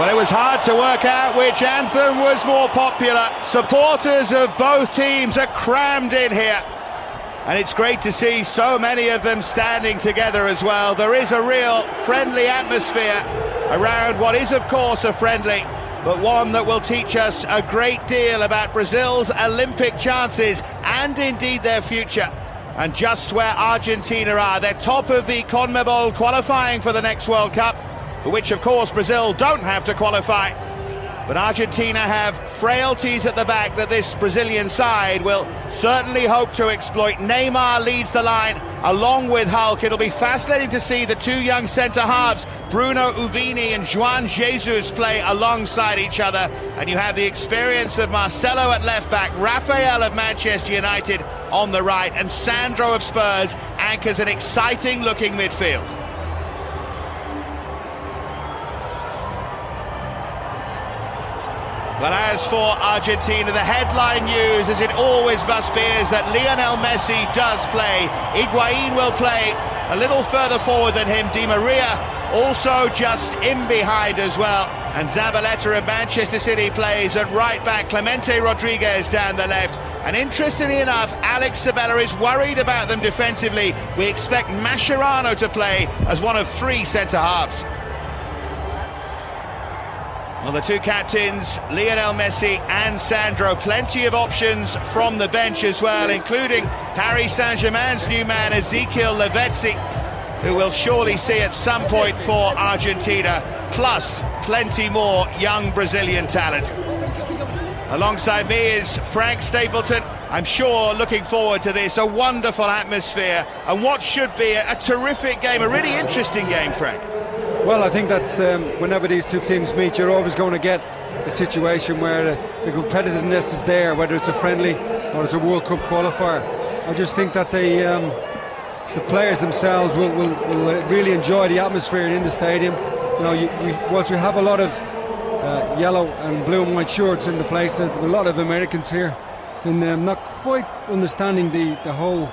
Well, it was hard to work out which anthem was more popular. Supporters of both teams are crammed in here, and it's great to see so many of them standing together as well. There is a real friendly atmosphere around what is, of course, a friendly, but one that will teach us a great deal about Brazil's Olympic chances and indeed their future. And just where Argentina are, they're top of the CONMEBOL qualifying for the next World Cup, for which, of course, Brazil don't have to qualify. But Argentina have frailties at the back that this Brazilian side will certainly hope to exploit. Neymar leads the line along with Hulk. It'll be fascinating to see the two young centre-halves, Bruno Uvini and João Jesus, play alongside each other. And you have the experience of Marcelo at left-back, Rafael of Manchester United on the right, and Sandro of Spurs anchors an exciting-looking midfield. Well, as for Argentina, the headline news, as it always must be, is that Lionel Messi does play. Higuain will play a little further forward than him. Di Maria also just in behind as well. And Zabaleta of Manchester City plays at right back. Clemente Rodriguez down the left. And interestingly enough, Alex Sabella is worried about them defensively. We expect Mascherano to play as one of three centre-halves. Well, the two captains, Lionel Messi and Sandro, plenty of options from the bench as well, including Paris Saint-Germain's new man, Ezekiel Lavezzi, who we'll surely see at some point for Argentina, plus plenty more young Brazilian talent. Alongside me is Frank Stapleton. I'm sure looking forward to this, a wonderful atmosphere, and what should be a terrific game, a really interesting game, Frank. Well, I think that whenever these two teams meet, you're always going to get a situation where the competitiveness is there, whether it's a friendly or it's a World Cup qualifier. I just think that the players themselves will really enjoy the atmosphere in the stadium. You know, whilst we have a lot of yellow and blue and white shirts in the place, a lot of Americans here, and not quite understanding the whole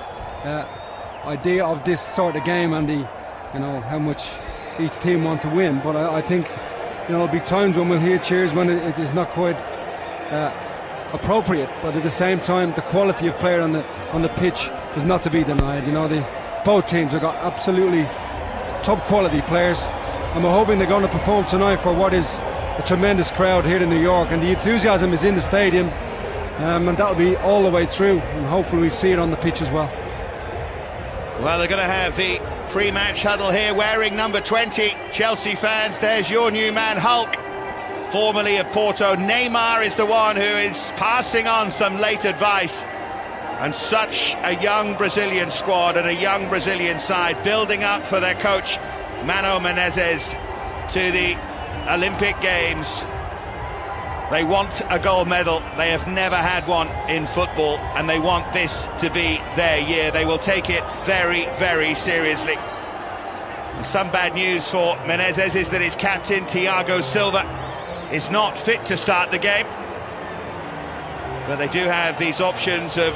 idea of this sort of game and how much each team want to win. But I think there'll be times when we'll hear cheers when it is not quite appropriate. But at the same time, the quality of player on the pitch is not to be denied. Both teams have got absolutely top quality players, and we're hoping they're going to perform tonight for what is a tremendous crowd here in New York, and the enthusiasm is in the stadium, and that'll be all the way through, and hopefully we see it on the pitch as well. Well, they're going to have the pre-match huddle here wearing number 20. Chelsea fans, there's your new man Hulk, formerly of Porto. Neymar is the one who is passing on some late advice. And such a young Brazilian squad and a young Brazilian side building up for their coach Mano Menezes to the Olympic Games. They want a gold medal. They have never had one in football, and they want this to be their year. They will take it very, very seriously. Some bad news for Menezes is that his captain, Thiago Silva, is not fit to start the game. But they do have these options of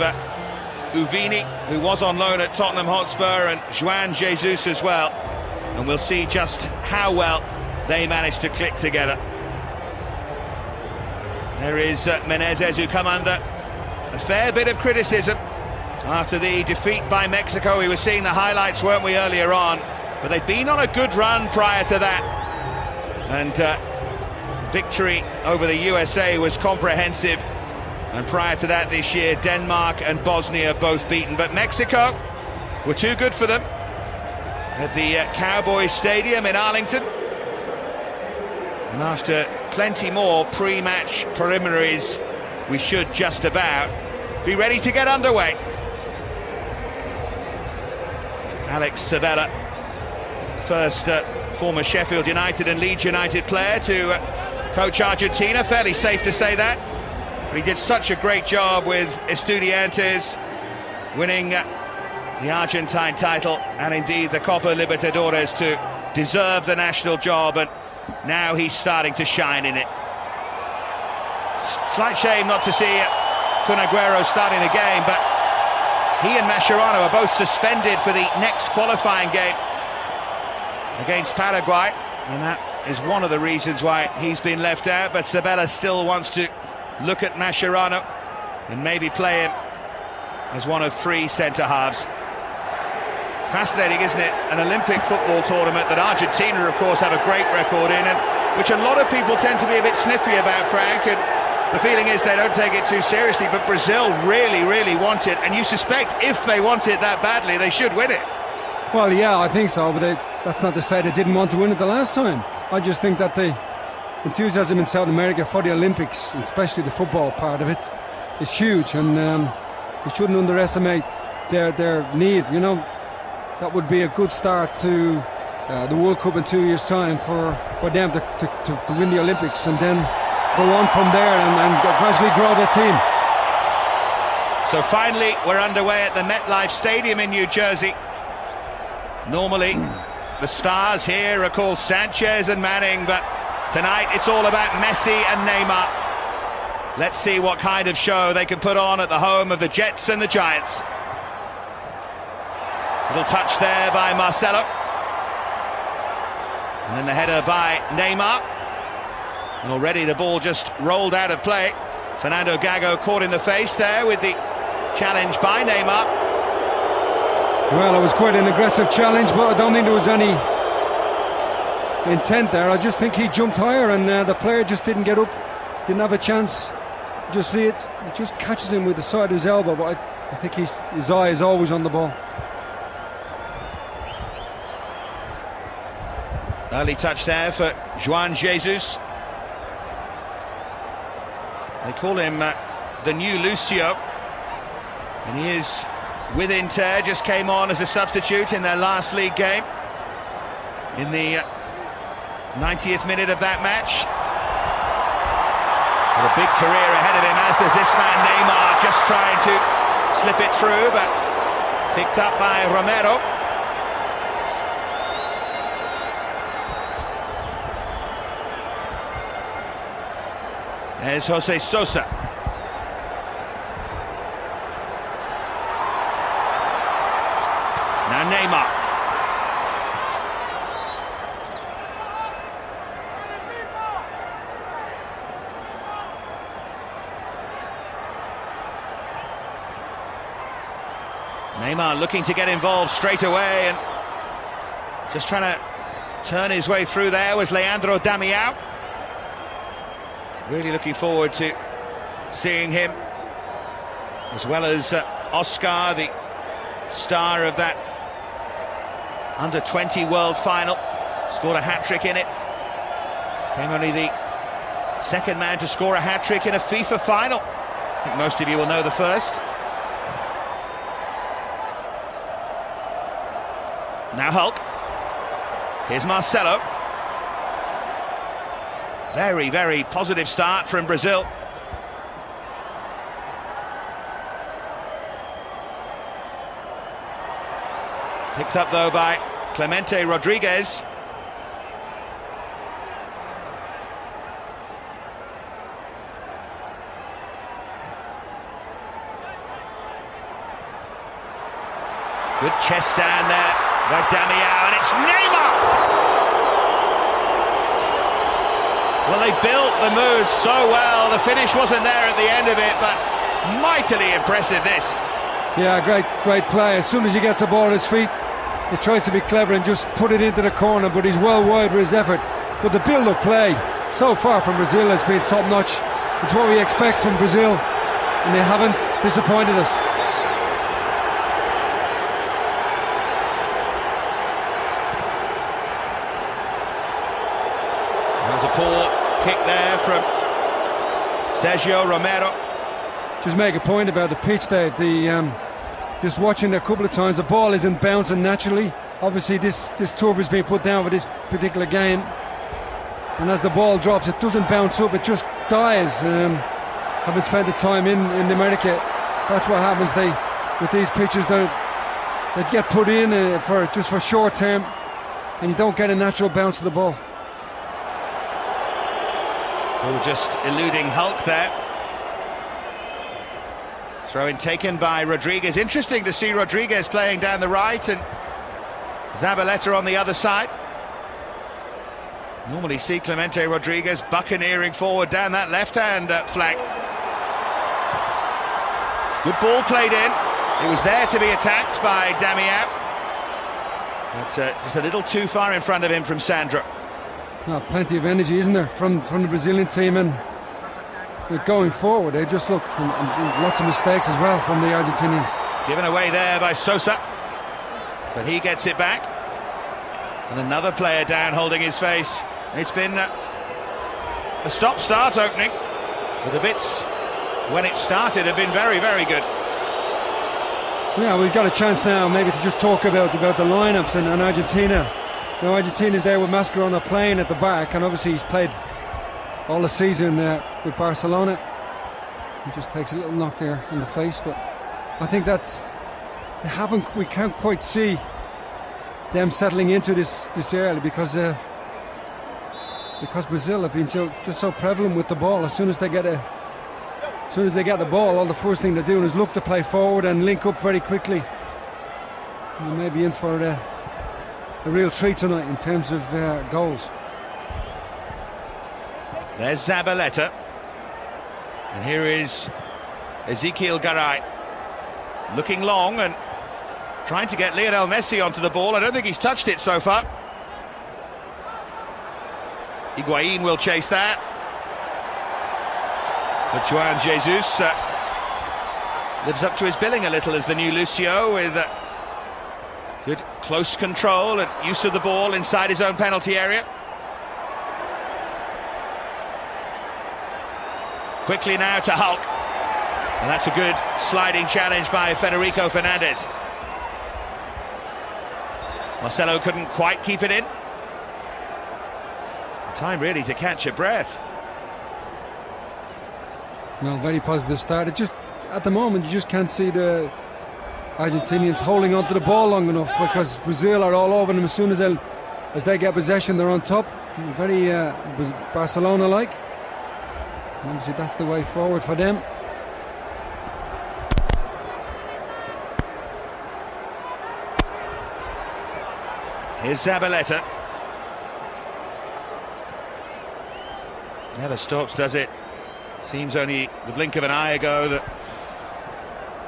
Uvini, who was on loan at Tottenham Hotspur, and João Jesus as well. And we'll see just how well they manage to click together. There is Menezes, who come under a fair bit of criticism after the defeat by Mexico. We were seeing the highlights, weren't we, earlier on? But they'd been on a good run prior to that. And victory over the USA was comprehensive. And prior to that this year, Denmark and Bosnia both beaten. But Mexico were too good for them at the Cowboys Stadium in Arlington. And after plenty more pre-match preliminaries, we should just about be ready to get underway. Alex Sabella, first former Sheffield United and Leeds United player to coach Argentina, fairly safe to say that. But he did such a great job with Estudiantes, winning the Argentine title and indeed the Copa Libertadores to deserve the national job, and now he's starting to shine in it. Slight shame not to see Kun Agüero starting the game, but he and Mascherano are both suspended for the next qualifying game against Paraguay, and that is one of the reasons why he's been left out, but Sabella still wants to look at Mascherano and maybe play him as one of 3 centre-halves. Fascinating, isn't it? An Olympic football tournament that Argentina, of course, have a great record in, and which a lot of people tend to be a bit sniffy about, Frank, and the feeling is they don't take it too seriously, but Brazil really, really want it, and you suspect if they want it that badly, they should win it. Well, yeah, I think so, but that's not to say they didn't want to win it the last time. I just think that the enthusiasm in South America for the Olympics, especially the football part of it, is huge, and we shouldn't underestimate their need. You know, that would be a good start to the World Cup in 2 years' time for them to win the Olympics, and then go on from there and gradually grow their team. So finally, we're underway at the MetLife Stadium in New Jersey. Normally, the stars here are called Sanchez and Manning, but tonight it's all about Messi and Neymar. Let's see what kind of show they can put on at the home of the Jets and the Giants. Little touch there by Marcelo. And then the header by Neymar. And already the ball just rolled out of play. Fernando Gago caught in the face there with the challenge by Neymar. Well, it was quite an aggressive challenge, but I don't think there was any intent there. I just think he jumped higher, and the player just didn't get up, didn't have a chance. Just see it just catches him with the side of his elbow, but I think his eye is always on the ball. Early touch there for Juan Jesus. They call him the new Lucio, and he is with Inter, just came on as a substitute in their last league game in the 90th minute of that match. With a big career ahead of him, as does this man Neymar, just trying to slip it through, but picked up by Romero. There's Jose Sosa. Now Neymar. Neymar looking to get involved straight away, and just trying to turn his way through there was Leandro Damião. Really looking forward to seeing him, as well as Oscar, the star of that under-20 World Final. Scored a hat-trick in it. Became only the second man to score a hat-trick in a FIFA final. I think most of you will know the first. Now Hulk. Here's Marcelo. Very, very positive start from Brazil. Picked up though by Clemente Rodriguez. Good chest down there by Damião, and it's Neymar! Well, they built the move so well. The finish wasn't there at the end of it, but mightily impressive this. Yeah, great play. As soon as he gets the ball at his feet, he tries to be clever and just put it into the corner, but he's well wide with his effort. But the build-up play so far from Brazil has been top-notch. It's what we expect from Brazil, and they haven't disappointed us. There's a poor kick there from Sergio Romero. Just make a point about the pitch, Dave. Just watching it a couple of times, the ball isn't bouncing naturally. Obviously this turf is being put down for this particular game, and as the ball drops, it doesn't bounce up, it just dies. Having spent the time in America, that's what happens. With these pitches, they get put in for short term, and you don't get a natural bounce of the ball. Oh, just eluding Hulk there. Throw-in taken by Rodriguez. Interesting to see Rodriguez playing down the right and Zabaleta on the other side. Normally see Clemente Rodriguez buccaneering forward down that left-hand flank. Good ball played in. It was there to be attacked by Damião. But just a little too far in front of him from Sandro. Well, plenty of energy, isn't there, from the Brazilian team, and going forward, they just look, and lots of mistakes as well from the Argentinians. Given away there by Sosa, but he gets it back. And another player down holding his face. It's been a stop-start opening, but the bits when it started have been very, very good. Yeah, we've got a chance now maybe to just talk about the lineups and Argentina. Now Argentina's there with Mascherano playing at the back, and obviously he's played all the season with Barcelona. He just takes a little knock there in the face, but I think we can't quite see them settling into this early because Brazil have been just so prevalent with the ball. As soon as they get the ball, all the first thing they're doing is look to play forward and link up very quickly. And they may be in for a real treat tonight in terms of goals. There's Zabaleta, and here is Ezequiel Garay, looking long and trying to get Lionel Messi onto the ball. I don't think he's touched it so far. Higuain will chase that, but Juan Jesus lives up to his billing a little as the new Lucio, with good close control and use of the ball inside his own penalty area. Quickly now to Hulk, and that's a good sliding challenge by Federico Fernandez. Marcelo couldn't quite keep it in. Time really to catch your breath. Well, very positive start. It just, at the moment, you just can't see the Argentinians holding onto the ball long enough, because Brazil are all over them as soon as they get possession. They're on top, very Barcelona-like. Obviously, that's the way forward for them. Here's Zabaleta. Never stops, does it? Seems only the blink of an eye ago that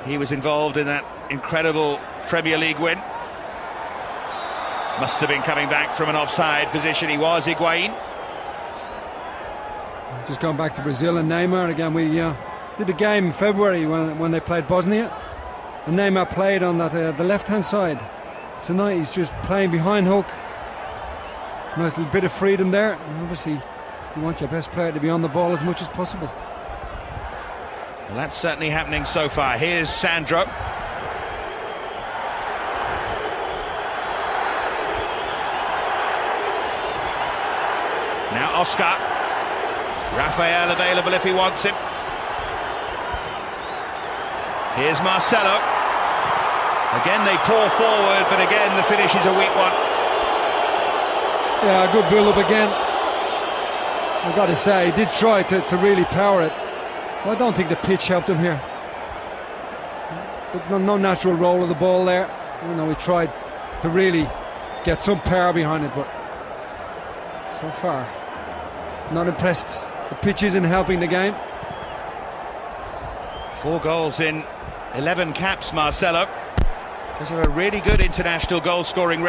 he was involved in that incredible Premier League win. Must have been coming back from an offside position. He was, Higuain. Just going back to Brazil and Neymar again. We did a game in February when they played Bosnia, and Neymar played on that the left-hand side. Tonight he's just playing behind Hulk. Nice little bit of freedom there, and obviously you want your best player to be on the ball as much as possible. Well, that's certainly happening so far. Here's Sandro. Now Oscar. Rafael available if he wants him. Here's Marcelo. Again they pour forward, but again the finish is a weak one. Yeah, good build-up again. I've got to say, he did try to really power it. I don't think the pitch helped him here. No natural roll of the ball there. You know, he tried to really get some power behind it, but so far, not impressed. The pitch isn't helping the game. 4 goals in 11 caps, Marcelo. Does have a really good international goal-scoring record.